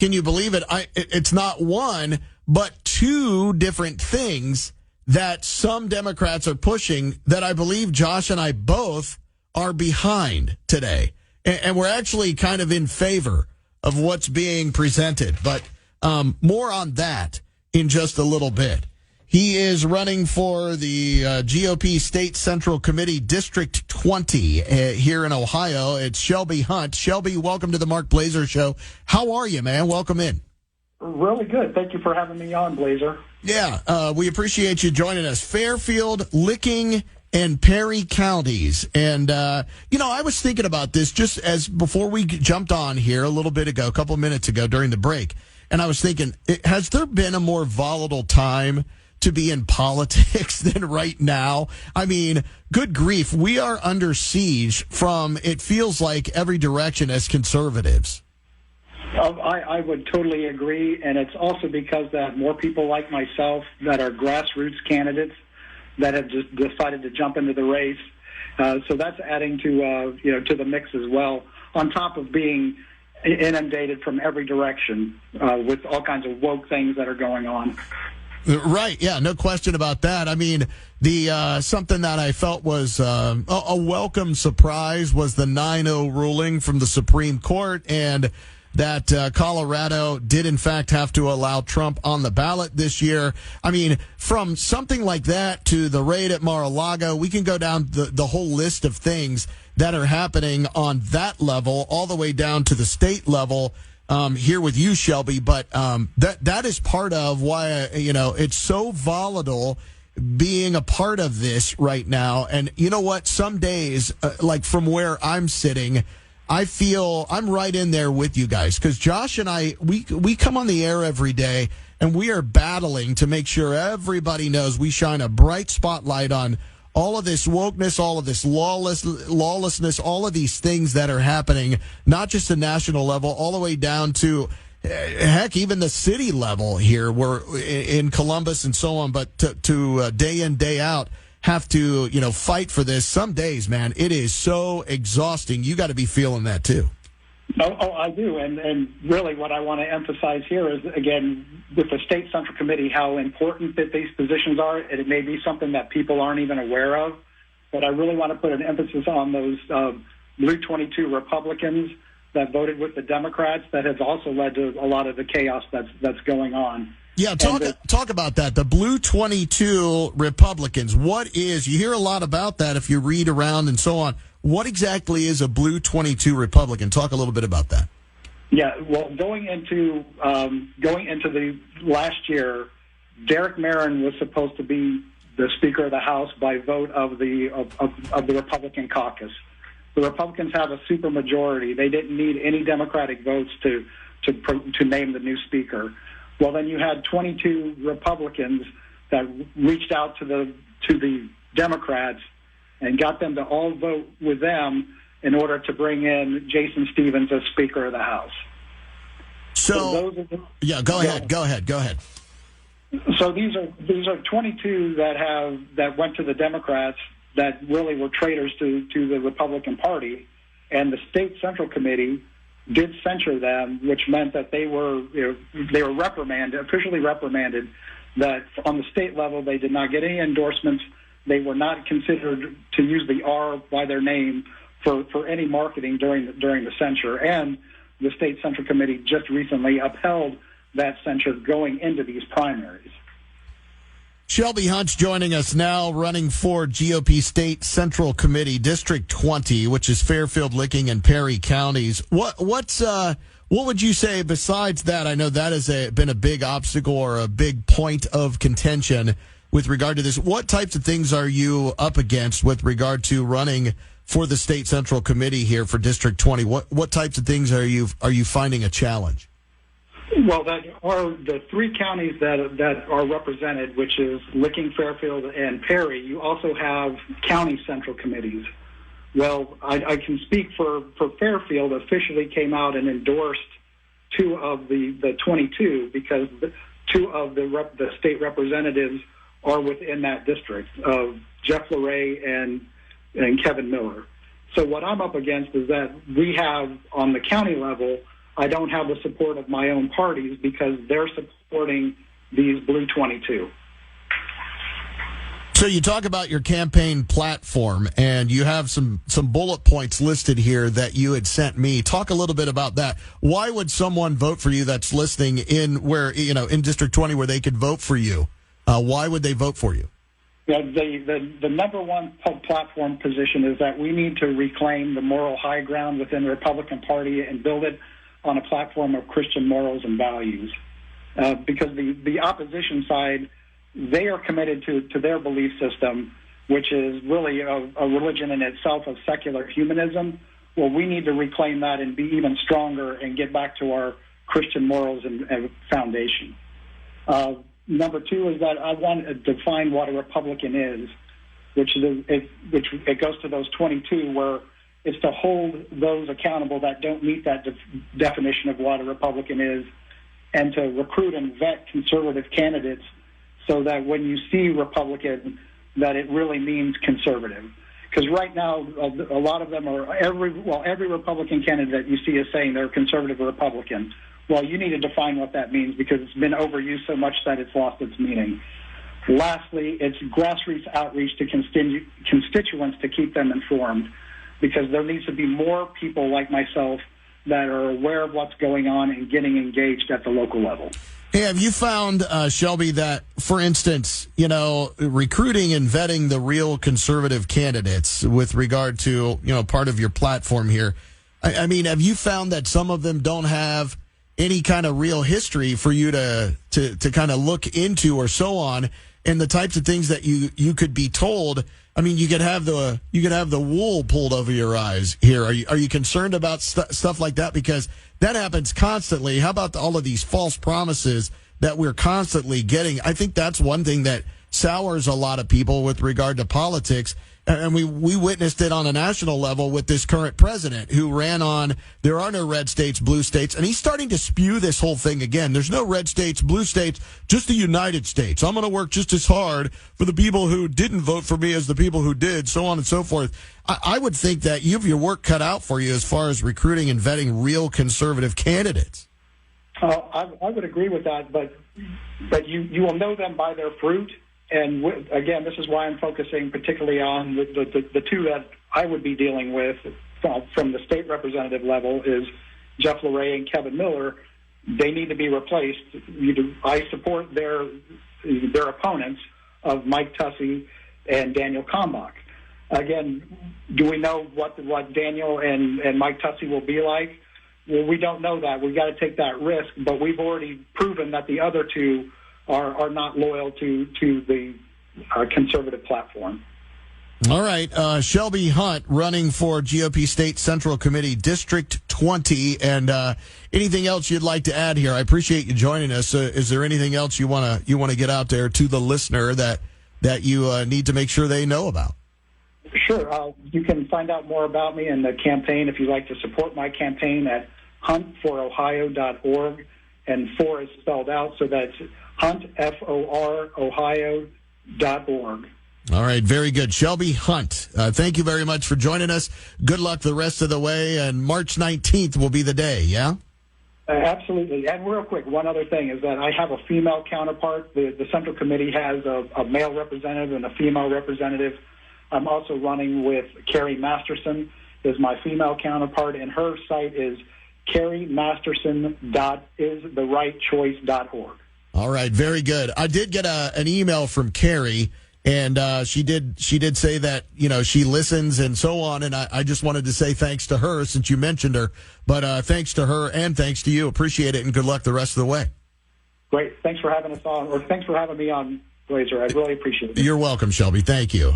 can you believe it? It's not one, but two different things that some Democrats are pushing that I believe Josh and I both are behind today. And we're actually kind of in favor of what's being presented. But more on that in just a little bit. He is running for the GOP State Central Committee District 20 here in Ohio. It's Shelby Hunt. Shelby, welcome to the Mark Blazor Show. How are you, man? Welcome in. Really good. Thank you for having me on, Blazor. Yeah, we appreciate you joining us. Fairfield, Licking, and Perry counties. And, I was thinking about this just as before we jumped on here a little bit ago, a couple of minutes ago during the break. And I was thinking, has there been a more volatile time to be in politics than right now? I mean, good grief, we are under siege from, it feels like, every direction as conservatives. I would totally agree, and it's also because that more people like myself that are grassroots candidates that have just decided to jump into the race. So that's adding to to the mix as well, on top of being inundated from every direction with all kinds of woke things that are going on. Right, yeah, no question about that. I mean, the something that I felt was a welcome surprise was the 9-0 ruling from the Supreme Court, and that Colorado did, in fact, have to allow Trump on the ballot this year. I mean, from something like that to the raid at Mar-a-Lago, we can go down the whole list of things that are happening on that level, all the way down to the state level here with you, Shelby. But that is part of why, it's so volatile being a part of this right now. And you know what? Some days, like from where I'm sitting, I feel I'm right in there with you guys, because Josh and I, we come on the air every day, and we are battling to make sure everybody knows we shine a bright spotlight on all of this wokeness, all of this lawlessness, all of these things that are happening, not just the national level, all the way down to, heck, even the city level here, we're in Columbus and so on, but to day in, day out, have to, fight for this. Some days, man, it is so exhausting. You got to be feeling that too. Oh, I do. And really what I want to emphasize here is, again, with the State Central Committee, how important that these positions are. And it may be something that people aren't even aware of, but I really want to put an emphasis on those Blue 22 Republicans that voted with the Democrats that has also led to a lot of the chaos that's going on. Yeah, talk about that. The Blue 22 Republicans. You hear a lot about that if you read around and so on. What exactly is a Blue 22 Republican? Talk a little bit about that. Yeah, well, going into the last year, Derek Marin was supposed to be the Speaker of the House by vote of the Republican caucus. The Republicans have a supermajority. They didn't need any Democratic votes to name the new Speaker. Well, then you had 22 Republicans that reached out to the Democrats and got them to all vote with them in order to bring in Jason Stevens as Speaker of the House. Go ahead. So these are 22 that went to the Democrats that really were traitors to the Republican Party, and the State Central Committee did censure them, which meant that they were officially reprimanded, that on the state level they did not get any endorsements. They were not considered to use the R by their name for any marketing during the censure. And the State Central Committee just recently upheld that censure going into these primaries. Shelby Hunt's joining us now, running for GOP State Central Committee District 20, which is Fairfield, Licking, and Perry counties. What would you say besides that? I know that has been a big obstacle or a big point of contention with regard to this. What types of things are you up against with regard to running for the State Central Committee here for District 20? What types of things are you finding a challenge? Well, that are the three counties that are represented, which is Licking, Fairfield, and Perry. You also have county central committees. Well, I can speak for Fairfield. Officially came out and endorsed two of the 22 because two of the state representatives are within that district of Jeff LeRae and Kevin Miller. So what I'm up against is that we have on the county level I don't have the support of my own parties because they're supporting these blue 22. So you talk about your campaign platform, and you have some bullet points listed here that you had sent me. Talk a little bit about that. Why would someone vote for you that's listening in in District 20 where they could vote for you? Why would they vote for you? Yeah, the number one platform position is that we need to reclaim the moral high ground within the Republican Party and build it on a platform of Christian morals and values. Because the opposition side, they are committed to their belief system, which is really a religion in itself of secular humanism. Well, we need to reclaim that and be even stronger and get back to our Christian morals and foundation. Number two is that I want to define what a Republican is, which it goes to those 22, where it's to hold those accountable that don't meet that definition of what a Republican is, and to recruit and vet conservative candidates so that when you see Republican, that it really means conservative. Because right now, a lot of them are every Republican candidate you see is saying they're conservative or Republican. Well, you need to define what that means because it's been overused so much that it's lost its meaning. Lastly, it's grassroots outreach to constituents to keep them informed, because there needs to be more people like myself that are aware of what's going on and getting engaged at the local level. Hey, have you found, Shelby, that, for instance, recruiting and vetting the real conservative candidates with regard to, part of your platform here, I mean, have you found that some of them don't have any kind of real history for you to kind of look into or so on, and the types of things that you could be told? I mean, you could have the wool pulled over your eyes here. Are you concerned about stuff like that? Because that happens constantly. How about all of these false promises that we're constantly getting? I think that's one thing that sours a lot of people with regard to politics. And we witnessed it on a national level with this current president who ran on, there are no red states, blue states, and he's starting to spew this whole thing again. There's no red states, blue states, just the United States. I'm going to work just as hard for the people who didn't vote for me as the people who did, so on and so forth. I would think that you have your work cut out for you as far as recruiting and vetting real conservative candidates. I would agree with that, but you will know them by their fruit. And again, this is why I'm focusing particularly on the two that I would be dealing with from the state representative level is Jeff LaRae and Kevin Miller. They need to be replaced. I support their opponents of Mike Tussey and Daniel Kalmbach. Again, do we know what Daniel and Mike Tussey will be like? Well, we don't know that. We've got to take that risk, but we've already proven that the other two are not loyal to the conservative platform. All right. Shelby Hunt running for GOP State Central Committee, District 20. And anything else you'd like to add here? I appreciate you joining us. Is there anything else you want to get out there to the listener that you need to make sure they know about? Sure. You can find out more about me and the campaign if you'd like to support my campaign at huntforohio.org. And for is spelled out, so that's huntforohio.org. All right, very good. Shelby Hunt, thank you very much for joining us. Good luck the rest of the way, and March 19th will be the day, yeah? Absolutely. And real quick, one other thing is that I have a female counterpart. The Central Committee has a male representative and a female representative. I'm also running with Carrie Masterson is my female counterpart, and her site is carriemasterson.istherightchoice.org. All right, very good. I did get an email from Carrie, and she did say that, she listens and so on, and I just wanted to say thanks to her since you mentioned her. But thanks to her and thanks to you. Appreciate it, and good luck the rest of the way. Great. Thanks for having us on, or thanks for having me on, Blazor. I really appreciate it. You're welcome, Shelby. Thank you.